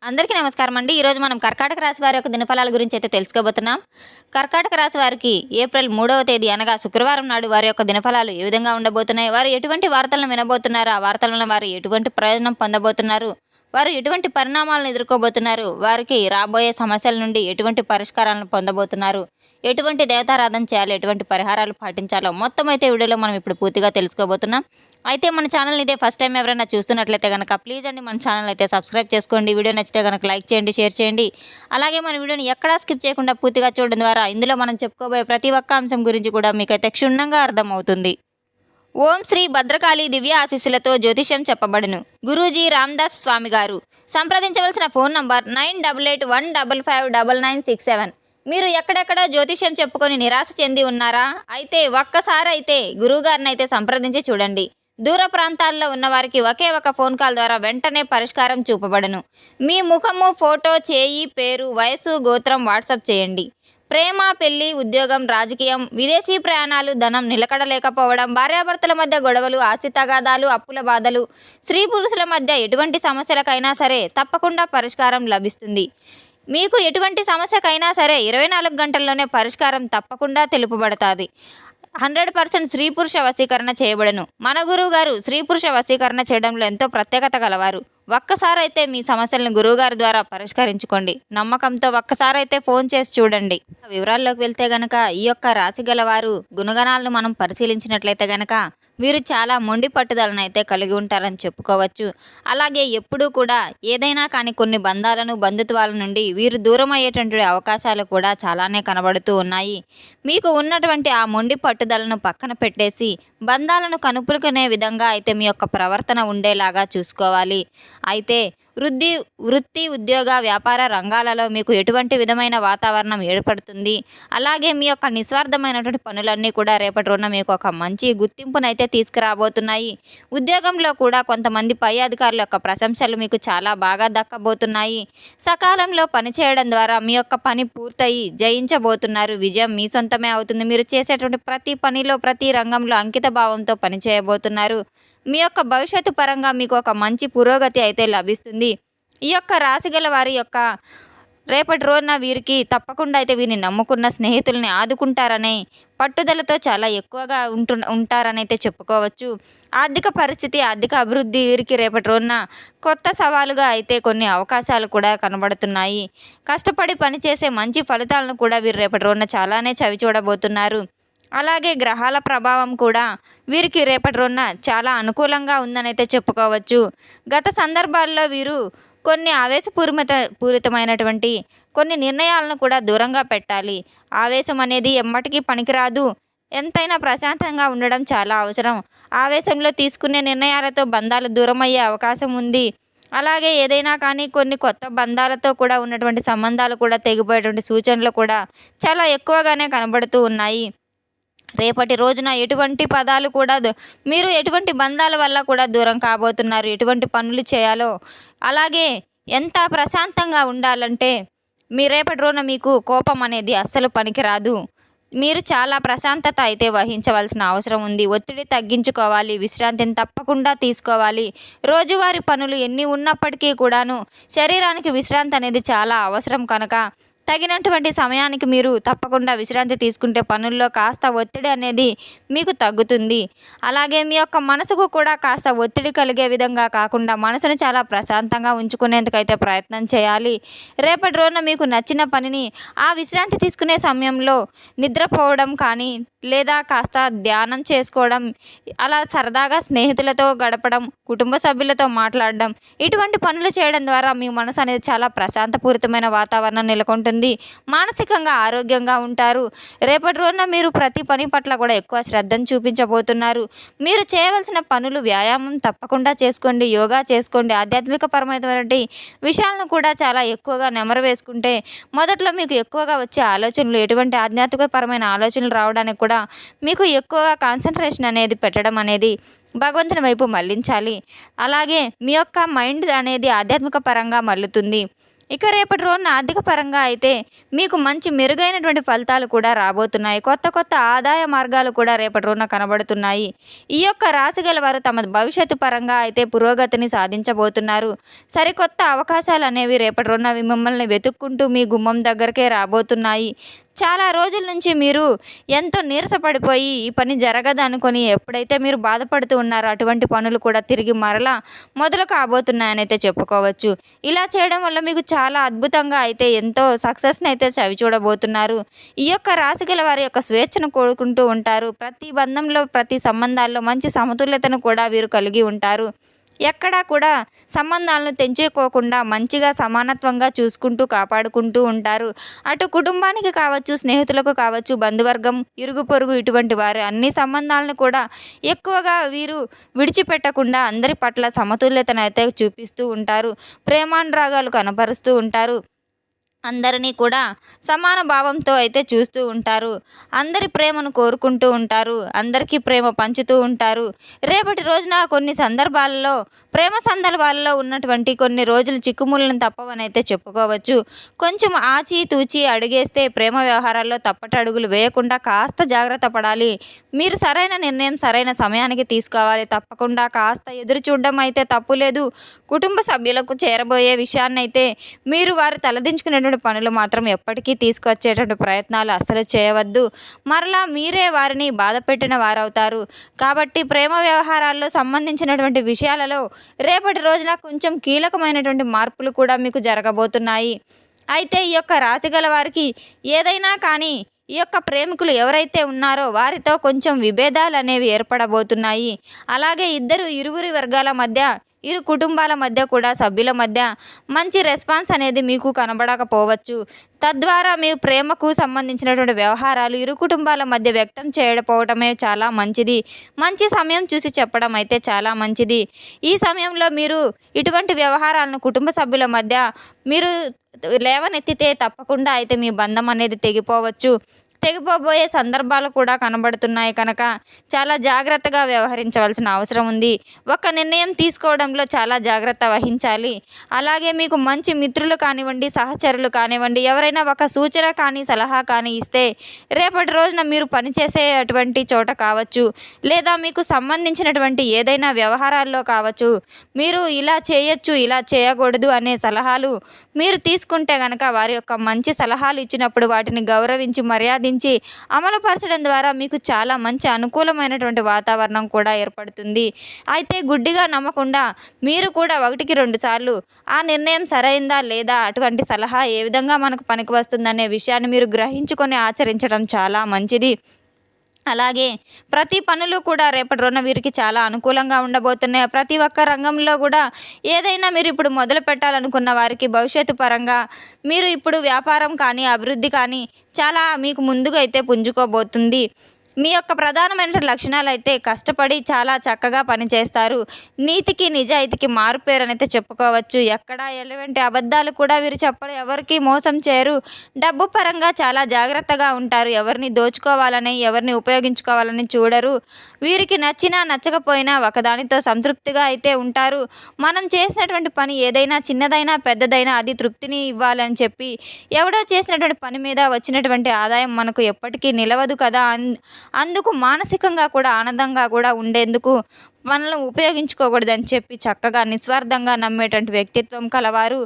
అందరికీ నమస్కారం అండి. ఈరోజు మనం కర్కాటక రాశి వారి యొక్క దినఫలాల గురించి అయితే తెలుసుకోబోతున్నాం. కర్కాటక రాశి వారికి ఏప్రిల్ 3వ తేదీ అనగా శుక్రవారం నాడు వారి యొక్క దినఫలాలు ఏ విధంగా ఉండబోతున్నాయి, వారు ఎటువంటి వార్తలను వినబోతున్నారు, ఆ వార్తల వలన వారు ఎటువంటి ప్రయోజనం పొందబోతున్నారు, వారు ఎటువంటి పరిణామాలను ఎదుర్కోబోతున్నారు, వారికి రాబోయే సమస్యల నుండి ఎటువంటి పరిష్కారాలను పొందబోతున్నారు, ఎటువంటి దేవతారాధన చేయాలి, ఎటువంటి పరిహారాలు పాటించాలో మొత్తం అయితే వీడియోలో మనం ఇప్పుడు పూర్తిగా తెలుసుకోబోతున్నాం. అయితే మన ఛానల్ ఇదే ఫస్ట్ టైం ఎవరైనా చూస్తున్నట్లయితే కనుక ప్లీజ్ అండి మన ఛానల్ అయితే సబ్స్క్రైబ్ చేసుకోండి. వీడియో నచ్చితే కనుక లైక్ చేయండి, షేర్ చేయండి. అలాగే మన వీడియోని ఎక్కడా స్కిప్ చేయకుండా పూర్తిగా చూడడం ద్వారా ఇందులో మనం చెప్పుకోబోయే ప్రతి ఒక్క అంశం గురించి కూడా మీకైతే క్షుణ్ణంగా అర్థమవుతుంది. ఓం శ్రీ భద్రకాళి దివ్య ఆశీస్సులతో జ్యోతిష్యం చెప్పబడును. గురూజీ రామ్దాస్ స్వామి గారు. సంప్రదించవలసిన ఫోన్ నంబర్ 9881559967. మీరు ఎక్కడెక్కడో జ్యోతిష్యం చెప్పుకొని నిరాశ చెంది ఉన్నారా? అయితే ఒక్కసారైతే గురువుగారిని అయితే సంప్రదించి చూడండి. దూర ప్రాంతాల్లో ఉన్నవారికి ఒకే ఒక ఫోన్ కాల్ ద్వారా వెంటనే పరిష్కారం చూపబడును. మీ ముఖము, ఫోటో, చేయి, పేరు, వయసు, గోత్రం వాట్సాప్ చేయండి. ప్రేమ, పెళ్లి, ఉద్యోగం, రాజకీయం, విదేశీ ప్రయాణాలు, ధనం నిలకడలేకపోవడం, భార్యాభర్తల మధ్య గొడవలు, ఆస్తి తగాదాలు, అప్పుల బాధలు, స్త్రీ పురుషుల మధ్య ఎటువంటి సమస్యలకైనా సరే తప్పకుండా పరిష్కారం లభిస్తుంది. మీకు ఎటువంటి సమస్యకైనా సరే 24 గంటల్లోనే పరిష్కారం తప్పకుండా తెలుపబడతాది. 100% స్త్రీ పురుష వశీకరణ చేయబడను. మన గురువు గారు స్త్రీ పురుష వశీకరణ చేయడంలో ఎంతో ప్రత్యేకత గలవారు. ఒక్కసారైతే మీ సమస్యలను గురువుగారి ద్వారా పరిష్కరించుకోండి. నమ్మకంతో ఒక్కసారైతే ఫోన్ చేసి చూడండి. వివరాల్లోకి వెళ్తే గనక ఈ యొక్క రాశి గలవారు గుణగణాలను మనం పరిశీలించినట్లయితే గనక వీరు చాలా మొండి పట్టుదలను అయితే కలిగి ఉంటారని చెప్పుకోవచ్చు. అలాగే ఎప్పుడూ కూడా ఏదైనా కానీ కొన్ని బంధాలను, బంధుత్వాల నుండి వీరు దూరం అయ్యేటువంటి అవకాశాలు కూడా చాలానే కనబడుతూ ఉన్నాయి. మీకు ఉన్నటువంటి ఆ మొండి పట్టుదలను పక్కన పెట్టేసి బంధాలను కనుపులుకునే విధంగా అయితే మీ యొక్క ప్రవర్తన ఉండేలాగా చూసుకోవాలి. అయితే వృత్తి, ఉద్యోగ, వ్యాపార రంగాలలో మీకు ఎటువంటి విధమైన వాతావరణం ఏర్పడుతుంది. అలాగే మీ యొక్క నిస్వార్థమైనటువంటి పనులన్నీ కూడా రేపటి రోజున మీకు ఒక మంచి గుర్తింపునైతే తీసుకురాబోతున్నాయి. ఉద్యోగంలో కూడా కొంతమంది పై అధికారుల యొక్క ప్రశంసలు మీకు చాలా బాగా దక్కబోతున్నాయి. సకాలంలో పనిచేయడం ద్వారా మీ యొక్క పని పూర్తయి జయించబోతున్నారు. విజయం మీ సొంతమే అవుతుంది. మీరు చేసేటువంటి ప్రతి పనిలో, ప్రతి రంగంలో అంకిత భావంతో పనిచేయబోతున్నారు. మీ యొక్క భవిష్యత్తు పరంగా మీకు ఒక మంచి పురోగతి అయితే లభిస్తుంది. ఈ యొక్క రాశిగల వారి యొక్క రేపటి రోజున వీరికి తప్పకుండా అయితే వీరిని నమ్ముకున్న స్నేహితుల్ని ఆదుకుంటారనే పట్టుదలతో చాలా ఎక్కువగా ఉంటారని అయితే చెప్పుకోవచ్చు. ఆర్థిక పరిస్థితి, ఆర్థిక అభివృద్ధి వీరికి రేపటి రోజున కొత్త సవాలుగా అయితే కొన్ని అవకాశాలు కూడా కనబడుతున్నాయి. కష్టపడి పనిచేసే మంచి ఫలితాలను కూడా వీరు రేపటి రోజున చాలానే చవి చూడబోతున్నారు. అలాగే గ్రహాల ప్రభావం కూడా వీరికి రేపటి రోజున చాలా అనుకూలంగా ఉందనైతే చెప్పుకోవచ్చు. గత సందర్భాల్లో వీరు కొన్ని పూరితమైనటువంటి కొన్ని నిర్ణయాలను కూడా దూరంగా పెట్టాలి. ఆవేశం అనేది ఎమ్మటికీ పనికిరాదు. ఎంతైనా ప్రశాంతంగా ఉండడం చాలా అవసరం. ఆవేశంలో తీసుకునే నిర్ణయాలతో బంధాలు దూరం అయ్యే అవకాశం ఉంది. అలాగే ఏదైనా కానీ కొన్ని కొత్త బంధాలతో కూడా ఉన్నటువంటి సంబంధాలు కూడా తెగిపోయేటువంటి సూచనలు కూడా చాలా ఎక్కువగానే కనబడుతూ ఉన్నాయి. రేపటి రోజున ఎటువంటి పదాలు కూడా మీరు ఎటువంటి బంధాల వల్ల కూడా దూరం కాబోతున్నారు. ఎటువంటి పనులు చేయాలో, అలాగే ఎంత ప్రశాంతంగా ఉండాలంటే మీ రేపటి రోజున మీకు కోపం అనేది అస్సలు పనికిరాదు. మీరు చాలా ప్రశాంతత అయితే వహించవలసిన అవసరం ఉంది. ఒత్తిడి తగ్గించుకోవాలి. విశ్రాంతిని తప్పకుండా తీసుకోవాలి. రోజువారీ పనులు ఎన్ని ఉన్నప్పటికీ కూడాను శరీరానికి విశ్రాంతి అనేది చాలా అవసరం కనుక తగినటువంటి సమయానికి మీరు తప్పకుండా విశ్రాంతి తీసుకుంటే పనుల్లో కాస్త ఒత్తిడి అనేది మీకు తగ్గుతుంది. అలాగే మీ యొక్క మనసుకు కూడా కాస్త ఒత్తిడి కలిగే విధంగా కాకుండా మనసును చాలా ప్రశాంతంగా ఉంచుకునేందుకైతే ప్రయత్నం చేయాలి. రేపటి రోజున మీకు నచ్చిన పనిని ఆ విశ్రాంతి తీసుకునే సమయంలో నిద్రపోవడం కానీ, లేదా కాస్త ధ్యానం చేసుకోవడం, అలా సరదాగా స్నేహితులతో గడపడం, కుటుంబ సభ్యులతో మాట్లాడడం, ఇటువంటి పనులు చేయడం ద్వారా మీ మనసు అనేది చాలా ప్రశాంతపూరితమైన వాతావరణం నెలకొంటుంది. మానసికంగా ఆరోగ్యంగా ఉంటారు. రేపటి రోజున మీరు ప్రతి పని పట్ల కూడా ఎక్కువ శ్రద్ధను చూపించబోతున్నారు. మీరు చేయవలసిన పనులు, వ్యాయామం తప్పకుండా చేసుకోండి. యోగా చేసుకోండి. ఆధ్యాత్మిక పరమైనటువంటి విషయాలను కూడా చాలా ఎక్కువగా నెమరు వేసుకుంటే మొదట్లో మీకు ఎక్కువగా వచ్చే ఆలోచనలు, ఎటువంటి ఆధ్యాత్మిక పరమైన ఆలోచనలు రావడానికి కూడా మీకు ఎక్కువగా కాన్సన్ట్రేషన్ అనేది పెట్టడం అనేది భగవంతుని వైపు మళ్లించాలి. అలాగే మీ యొక్క మైండ్ అనేది ఆధ్యాత్మిక పరంగా మల్లుతుంది. ఇక రేపటి రోజున ఆర్థిక పరంగా అయితే మీకు మంచి మెరుగైనటువంటి ఫలితాలు కూడా రాబోతున్నాయి. కొత్త కొత్త ఆదాయ మార్గాలు కూడా రేపటి రోజున కనబడుతున్నాయి. ఈ యొక్క రాశి గల వారు తమ భవిష్యత్తు పరంగా అయితే పురోగతిని సాధించబోతున్నారు. సరికొత్త అవకాశాలు అనేవి రేపటి రోజున మిమ్మల్ని వెతుక్కుంటూ మీ గుమ్మం దగ్గరకే రాబోతున్నాయి. చాలా రోజుల నుంచి మీరు ఎంతో నీరసపడిపోయి ఈ పని జరగదు అనుకొని ఎప్పుడైతే మీరు బాధపడుతూ ఉన్నారో అటువంటి పనులు కూడా తిరిగి మరలా మొదలు కాబోతున్నాయని అయితే చెప్పుకోవచ్చు. ఇలా చేయడం వల్ల మీకు చాలా అద్భుతంగా అయితే ఎంతో సక్సెస్ని అయితే చవిచూడబోతున్నారు. ఈ యొక్క రాశి గల వారి యొక్క స్వేచ్ఛను కోరుకుంటూ ఉంటారు. ప్రతి బంధంలో ప్రతి సంబంధాల్లో మంచి సమతుల్యతను కూడా వీరు కలిగి ఉంటారు. ఎక్కడా కూడా సంబంధాలను తెంచుకోకుండా మంచిగా సమానత్వంగా చూసుకుంటూ కాపాడుకుంటూ ఉంటారు. అటు కుటుంబానికి కావచ్చు, స్నేహితులకు కావచ్చు, బంధువర్గం, ఇరుగు పొరుగు ఇటువంటి వారి అన్ని సంబంధాలను కూడా ఎక్కువగా వీరు విడిచిపెట్టకుండా అందరి పట్ల సమతుల్యతను అయితే చూపిస్తూ ఉంటారు. ప్రేమానురాగాలు కనపరుస్తూ ఉంటారు. అందరినీ కూడా సమాన భావంతో అయితే చూస్తూ ఉంటారు. అందరి ప్రేమను కోరుకుంటూ ఉంటారు. అందరికీ ప్రేమ పంచుతూ ఉంటారు. రేపటి రోజున కొన్ని సందర్భాలలో ప్రేమ సందర్భాలలో ఉన్నటువంటి కొన్ని రోజులు చిక్కుముళ్ళను తప్పవని అయితే చెప్పుకోవచ్చు. కొంచెం ఆచితూచి అడుగేస్తే ప్రేమ వ్యవహారాల్లో తప్పటడుగులు వేయకుండా కాస్త జాగ్రత్త పడాలి. మీరు సరైన నిర్ణయం సరైన సమయానికి తీసుకోవాలి. తప్పకుండా కాస్త ఎదురు చూడడం అయితే తప్పు లేదు. కుటుంబ సభ్యులకు చేరబోయే విషయాన్నైతే మీరు వారు తలదించుకునేటువంటి పనులు మాత్రం ఎప్పటికీ తీసుకొచ్చేటువంటి ప్రయత్నాలు అస్సలు చేయవద్దు. మరలా మీరే వారిని బాధపెట్టిన వారవుతారు. కాబట్టి ప్రేమ వ్యవహారాల్లో సంబంధించినటువంటి విషయాలలో రేపటి రోజున కొంచెం కీలకమైనటువంటి మార్పులు కూడా మీకు జరగబోతున్నాయి. అయితే ఈ యొక్క రాశి గల వారికి ఏదైనా కానీ ఈ యొక్క ప్రేమికులు ఎవరైతే ఉన్నారో వారితో కొంచెం విభేదాలు అనేవి ఏర్పడబోతున్నాయి. అలాగే ఇరువురి వర్గాల మధ్య, ఇరు కుటుంబాల మధ్య కూడా సభ్యుల మధ్య మంచి రెస్పాన్స్ అనేది మీకు కనబడకపోవచ్చు. తద్వారా మీ ప్రేమకు సంబంధించినటువంటి వ్యవహారాలు ఇరు కుటుంబాల మధ్య వ్యక్తం చేయకపోవటమే చాలా మంచిది. మంచి సమయం చూసి చెప్పడం అయితే చాలా మంచిది. ఈ సమయంలో మీరు ఇటువంటి వ్యవహారాలను కుటుంబ సభ్యుల మధ్య మీరు లేవనెత్తితే తప్పకుండా అయితే మీ బంధం అనేది తెగిపోబోయే సందర్భాలు కూడా కనబడుతున్నాయి కనుక చాలా జాగ్రత్తగా వ్యవహరించవలసిన అవసరం ఉంది. ఒక నిర్ణయం తీసుకోవడంలో చాలా జాగ్రత్త వహించాలి. అలాగే మీకు మంచి మిత్రులు కానివ్వండి, సహచరులు కానివ్వండి, ఎవరైనా ఒక సూచన కానీ సలహా కానీ ఇస్తే రేపటి రోజున మీరు పనిచేసే అటువంటి చోట కావచ్చు, లేదా మీకు సంబంధించినటువంటి ఏదైనా వ్యవహారాల్లో కావచ్చు, మీరు ఇలా చేయొచ్చు, ఇలా చేయకూడదు అనే సలహాలు మీరు తీసుకుంటే కనుక వారి యొక్క మంచి సలహాలు ఇచ్చినప్పుడు వాటిని గౌరవించి మర్యాదించి అమలుపరచడం ద్వారా మీకు చాలా మంచి అనుకూలమైనటువంటి వాతావరణం కూడా ఏర్పడుతుంది. అయితే గుడ్డిగా నమ్మకుండా మీరు కూడా 1-2 సార్లు ఆ నిర్ణయం సరైందా లేదా, అటువంటి సలహా ఏ విధంగా మనకు పనికి వస్తుందనే విషయాన్ని మీరు గ్రహించుకొని ఆచరించడం చాలా మంచిది. అలాగే ప్రతి పనులు కూడా రేపటి రోజున వీరికి చాలా అనుకూలంగా ఉండబోతున్నాయి. ప్రతి ఒక్క రంగంలో కూడా ఏదైనా మీరు ఇప్పుడు మొదలు పెట్టాలనుకున్న వారికి భవిష్యత్తు పరంగా మీరు ఇప్పుడు వ్యాపారం కానీ, అభివృద్ధి కానీ చాలా మీకు ముందుగా అయితే పుంజుకోబోతుంది. మీ యొక్క ప్రధానమైన లక్షణాలు అయితే కష్టపడి చాలా చక్కగా పనిచేస్తారు. నీతికి నిజాయితీకి మారుపేరనైతే చెప్పుకోవచ్చు. ఎక్కడ ఎలాంటి అబద్ధాలు కూడా వీరు చెప్పరు, ఎవరికి మోసం చేయరు. డబ్బు పరంగా చాలా జాగ్రత్తగా ఉంటారు. ఎవరిని దోచుకోవాలని, ఎవరిని ఉపయోగించుకోవాలని చూడరు. వీరికి నచ్చినా నచ్చకపోయినా ఒకదానితో సంతృప్తిగా అయితే ఉంటారు. మనం చేసినటువంటి పని ఏదైనా చిన్నదైనా పెద్దదైనా అది తృప్తిని ఇవ్వాలని చెప్పి ఎవడో చేసినటువంటి పని మీద వచ్చినటువంటి ఆదాయం మనకు ఎప్పటికీ నిలవదు కదా. అందుకు మానసికంగా కూడా ఆనందంగా కూడా ఉండేందుకు మనల్ని ఉపయోగించుకోకూడదని చెప్పి చక్కగా నిస్వార్థంగా నమ్మేటువంటి వ్యక్తిత్వం కలవారు.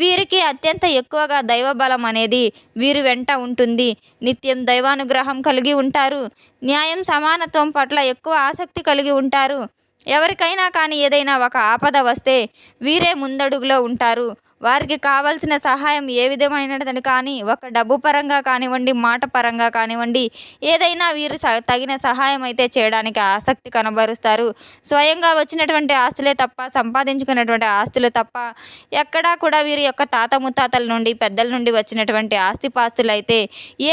వీరికి అత్యంత ఎక్కువగా దైవబలం అనేది వీరి వెంట ఉంటుంది. నిత్యం దైవానుగ్రహం కలిగి ఉంటారు. న్యాయం సమానత్వం పట్ల ఎక్కువ ఆసక్తి కలిగి ఉంటారు. ఎవరికైనా కానీ ఏదైనా ఒక ఆపద వస్తే వీరే ముందడుగులో ఉంటారు. వారికి కావాల్సిన సహాయం ఏ విధమైనదని కానీ, ఒక డబ్బు పరంగా కానివ్వండి, మాట పరంగా కానివ్వండి, ఏదైనా వీరు తగిన సహాయం అయితే చేయడానికి ఆసక్తి కనబరుస్తారు. స్వయంగా వచ్చినటువంటి ఆస్తులే తప్ప, సంపాదించుకున్నటువంటి ఆస్తులు తప్ప ఎక్కడా కూడా వీరి యొక్క తాత ముత్తాతల నుండి, పెద్దల నుండి వచ్చినటువంటి ఆస్తిపాస్తులు అయితే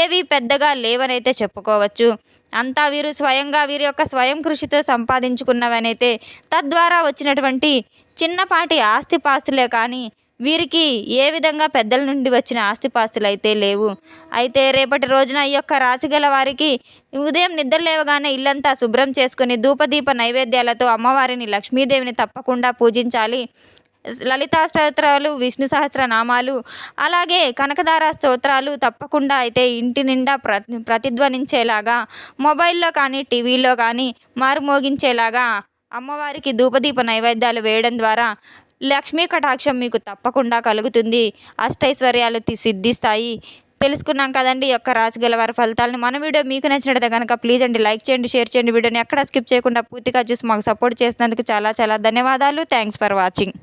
ఏవి పెద్దగా లేవనైతే చెప్పుకోవచ్చు. అంతా వీరు స్వయంగా వీరి యొక్క స్వయం కృషితో సంపాదించుకున్నవనైతే తద్వారా వచ్చినటువంటి చిన్నపాటి ఆస్తిపాస్తులే కానీ వీరికి ఏ విధంగా పెద్దల నుండి వచ్చిన ఆస్తిపాస్తులు అయితే లేవు. అయితే రేపటి రోజున ఈ యొక్క రాశి గల వారికి ఉదయం నిద్ర లేవగానే ఇల్లంతా శుభ్రం చేసుకుని ధూపదీప నైవేద్యాలతో అమ్మవారిని, లక్ష్మీదేవిని తప్పకుండా పూజించాలి. లలితా స్తోత్రాలు, విష్ణు సహస్రనామాలు, అలాగే కనకదార స్తోత్రాలు తప్పకుండా అయితే ఇంటి నిండా ప్రతిధ్వనించేలాగా మొబైల్లో కానీ టీవీలో కానీ మారుమోగించేలాగా అమ్మవారికి ధూపదీప నైవేద్యాలు వేయడం ద్వారా లక్ష్మీ కటాక్షం మీకు తప్పకుండా కలుగుతుంది. అష్టైశ్వర్యాలు సిద్ధిస్తాయి. తెలుసుకున్నాం కదండి ఈ యొక్క రాశి గల వారి ఫలితాలను. మన వీడియో మీకు నచ్చినట్లయితే కనుక ప్లీజ్ అండి లైక్ చేయండి, షేర్ చేయండి. వీడియోని ఎక్కడ స్కిప్ చేయకుండా పూర్తిగా చూసి మాకు సపోర్ట్ చేసినందుకు చాలా చాలా ధన్యవాదాలు. Thanks for watching.